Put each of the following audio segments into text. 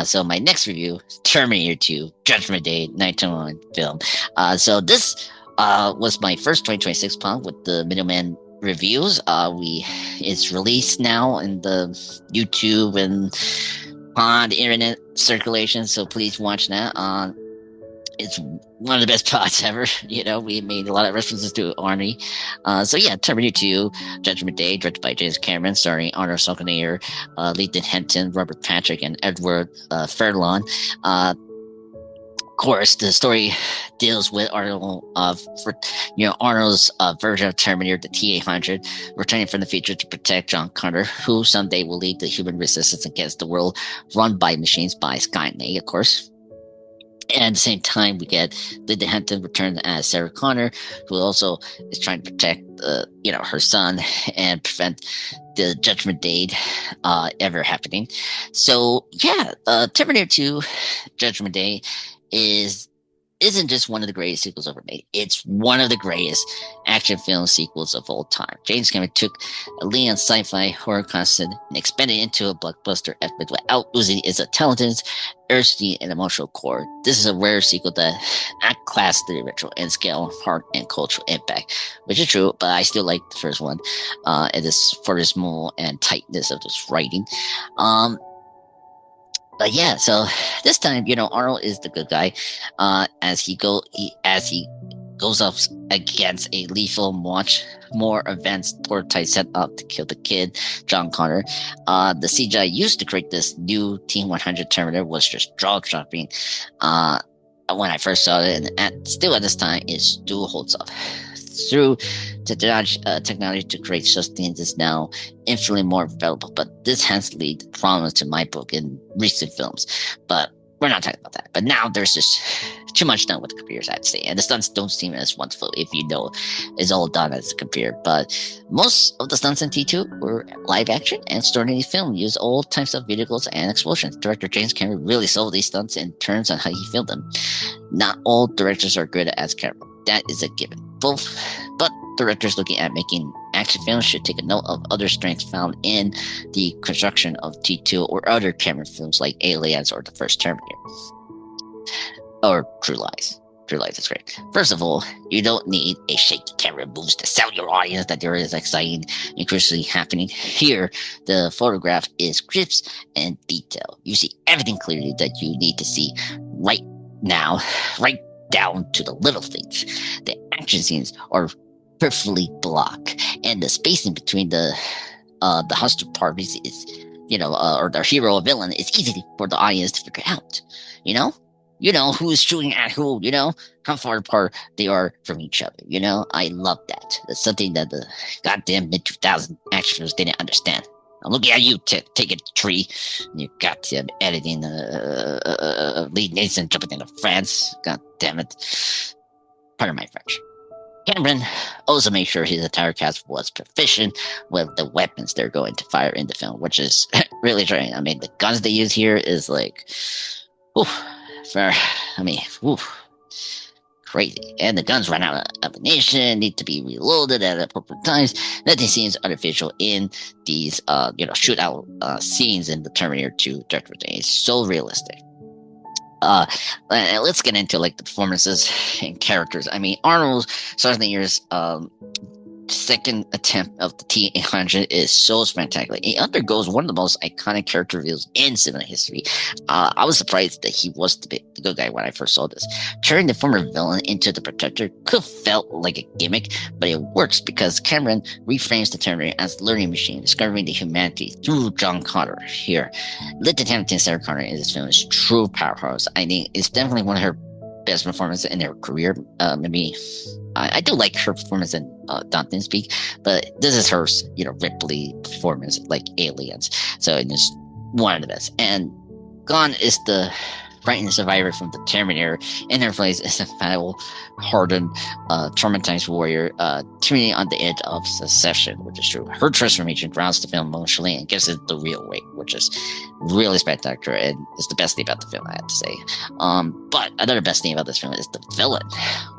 So my next review, Terminator 2, Judgment Day, 1991 film. So this was my first 2026 pod with the Middleman reviews. It's released now in the YouTube and on the internet circulation, so please watch that. It's one of the best pods ever. We made a lot of references to Arnie. So yeah, Terminator 2, Judgment Day, directed by James Cameron, starring Arnold Schwarzenegger, Leighton Henton, Robert Patrick, and Edward Furlong. Of course, the story deals with Arnold's version of Terminator, the T-800, returning from the future to protect John Connor, who someday will lead the human resistance against the world run by machines by Skynet, of course. And at the same time, we get Linda Hampton return as Sarah Connor, who also is trying to protect, her son and prevent the Judgment Day ever happening. So yeah, Terminator 2, Judgment Day isn't just one of the greatest sequels ever made. It's one of the greatest action film sequels of all time. James Cameron took a lean sci-fi horror concept and expanded it into a blockbuster epic without losing its intelligence, urgency, and emotional core. This is a rare sequel that outclassed the original in scale, heart, and cultural impact, which is true, but I still like the first one, and for the small and tightness of this writing. But yeah, so this time, Arnold is the good guy, as he goes up against a lethal, much more advanced prototype set up to kill the kid, John Connor. The CGI used to create this new T-100 Terminator was just jaw-dropping when I first saw it, and still at this time, it still holds up. Through technology to create such things is now infinitely more available, but this has led problems to my book in recent films. But we're not talking about that. But now there's just too much done with the computers, I'd say, and the stunts don't seem as wonderful if it's all done as a computer. But most of the stunts in T2 were live action, and story film used all types of vehicles and explosions. Director James Cameron really sold these stunts in terms on how he filmed them. Not all directors are good as Cameron. That is a given. But directors looking at making action films should take a note of other strengths found in the construction of T2 or other Cameron films like Aliens or the first Terminator. Or True Lies. True Lies is great. First of all, you don't need a shaky camera moves to sell your audience that there is exciting and crucially happening. Here, the photograph is crisp and detailed. You see everything clearly that you need to see right now, right down to the little things. The action scenes are perfectly blocked, and the spacing between the hostile parties is, or the hero or villain is easy for the audience to figure out. Who's shooting at who. How far apart they are from each other. I love that. That's something that the goddamn mid-2000 action films didn't understand. I'm looking at you, take a tree. You goddamn editing Lee Nathan jumping into France. God damn it. Pardon my French. Cameron also made sure his entire cast was proficient with the weapons they're going to fire in the film, which is really trying. I mean, the guns they use here is like, crazy. And the guns run out of ammunition, need to be reloaded at appropriate times. Nothing seems artificial in these, shootout scenes in the Terminator 2 Judgment Day. It's so realistic. Let's get into the performances and characters. I mean, Arnold Schwarzenegger's second attempt of the T-800 is so spectacular. It undergoes one of the most iconic character reveals in cinema history. I was surprised that he was the good guy when I first saw this. Turning the former villain into the protector could have felt like a gimmick, but it works because Cameron reframes the Terminator as a learning machine, discovering the humanity through John Connor here. Linda Hampton, Sarah Connor in this film is true powerhouse. I think it's definitely one of her best performances in her career. I do like her performance in Don't Speak, but this is her, Ripley performance, like Aliens. So it's one of the best. And gone is the frightened survivor from the Terminator. In her place is a foul, hardened, traumatized warrior, tuning on the edge of secession, which is true. Her transformation grounds the film emotionally and gives it the real weight, which is really spectacular, and it's the best thing about the film, I have to say. But another best thing about this film is the villain.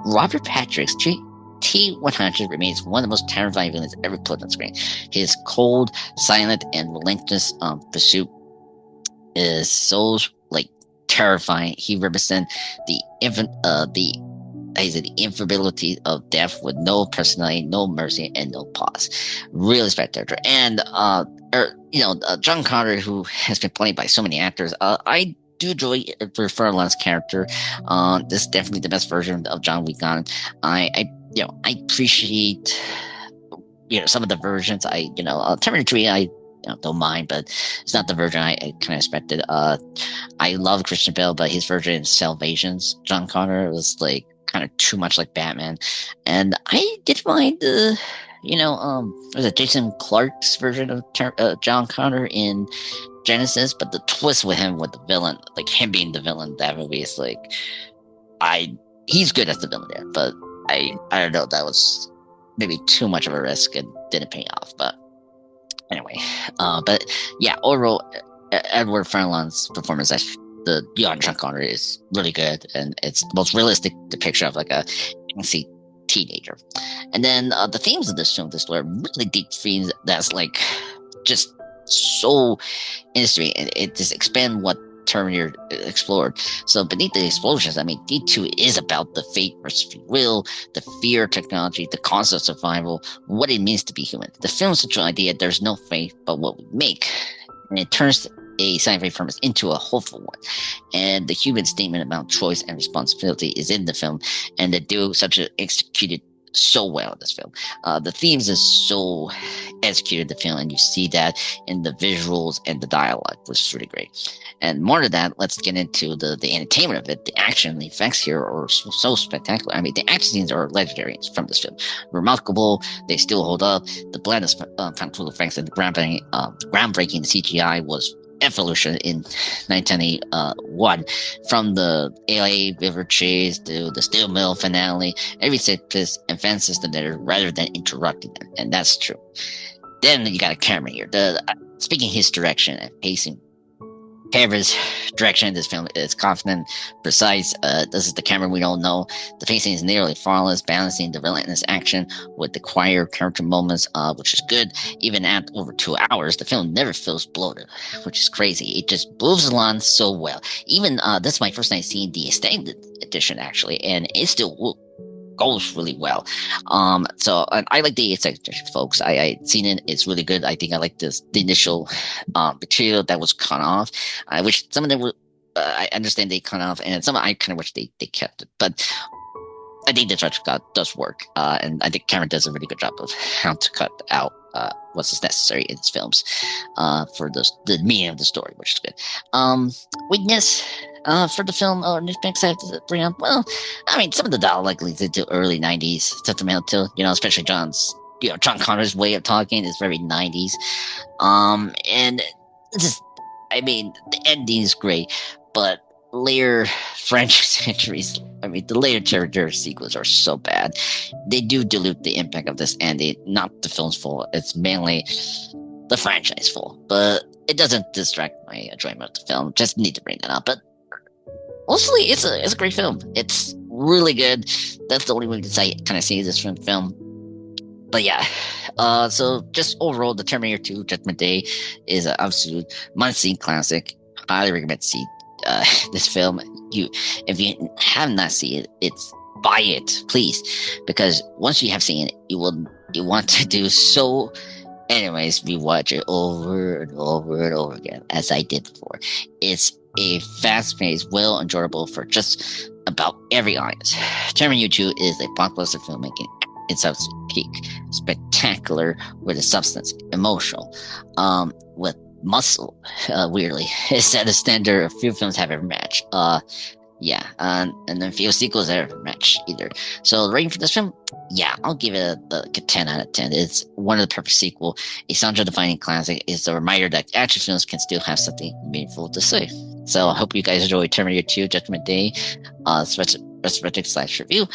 Robert Patrick's T-100 remains one of the most terrifying villains ever put on screen. His cold, silent, and relentless pursuit is so terrifying. He represents the the infability of death with no personality, no mercy, and no pause. Really spectacular. And John Connor, who has been played by so many actors, I do enjoy Furlan's character. This is definitely the best version of John we got. I appreciate some of the versions. Terminator 3 I don't mind, but it's not the version I kind of expected. I love Christian Bale, but his version in Salvations, John Connor, was like kind of too much like Batman, and I did mind was it Jason Clarke's version of John Connor in Genesis, but the twist with him with the villain, like him being the villain, that movie is like, he's good as the villain there, but I don't know, that was maybe too much of a risk and didn't pay off. But anyway, but yeah, overall, Edward Furlong's performance as the young John Connor is really good, and it's the most realistic depiction of like a angsty teenager. And then the themes of this film, this are really deep themes that's like just so interesting, and it just expand what Terminator explored. So beneath the explosions, I mean, D2 is about the fate versus free will, the fear of technology, the cost of survival, what it means to be human. The film's central idea, there's no fate but what we make. And it turns a sci-fi premise into a hopeful one. And the human statement about choice and responsibility is in the film, and they do such an executed so well in this film. The themes is so executed in the film, and you see that in the visuals and the dialogue, which is really great. And more to that, let's get into the entertainment of it. The action, the effects here are so spectacular. I mean, the action scenes are legendary from this film. Remarkable, they still hold up. The blend of practical effects and the groundbreaking CGI was evolution in 1981, from the LA River chase to the steel mill finale. Every set piece advances the narrative rather than interrupting them, and that's true. Then you got a camera here. Speaking his direction and pacing, Camera's direction in this film is confident, precise. This is the camera we don't know. The pacing is nearly flawless, balancing the relentless action with the quiet character moments, which is good. Even at over 2 hours, the film never feels bloated, which is crazy. It just moves along so well. Even this is my first time seeing the extended edition, actually, and it still goes really well. So I like the extended edition, folks. I seen it. It's really good. I think I like the initial material that was cut off. I wish some of them were. I understand they cut off, and some I kind of wish they kept it. But I think the director's cut does work, and I think Cameron does a really good job of how to cut out what's necessary in his films for the meaning of the story, which is good. Weakness for the film, or nitpicks I have to bring up. Well, I mean, some of the dialogue leads into early 90s sentimental, especially John Connor's way of talking is very 90s. And just, I mean, the ending is great, but later French centuries, I mean, the later Terminator sequels are so bad. They do dilute the impact of this ending. Not the film's fault. It's mainly the franchise fault. But it doesn't distract my enjoyment of the film. Just need to bring that up. But mostly, it's a great film. It's really good. That's the only way to kind of see this from film. But yeah, so just overall, the Terminator 2 Judgment Day is an absolute must-see classic. Highly recommend to see this film. If you have not seen it, buy it, please, because once you have seen it, you want to do so. Anyways, rewatch it over and over and over again, as I did before. It's a fast-paced, well enjoyable for just about every audience. Terminator 2 is a blockbuster filmmaking. It's a peak, spectacular with a substance, emotional, with muscle. Weirdly, it's at a standard a few films have ever matched. And then few sequels have ever matched either. So the rating for this film, I'll give it a 10 out of 10. It's one of the perfect sequel, a genre-defining classic. It's a reminder that action films can still have something meaningful to say. So I hope you guys enjoy Terminator 2 Judgment Day, /review.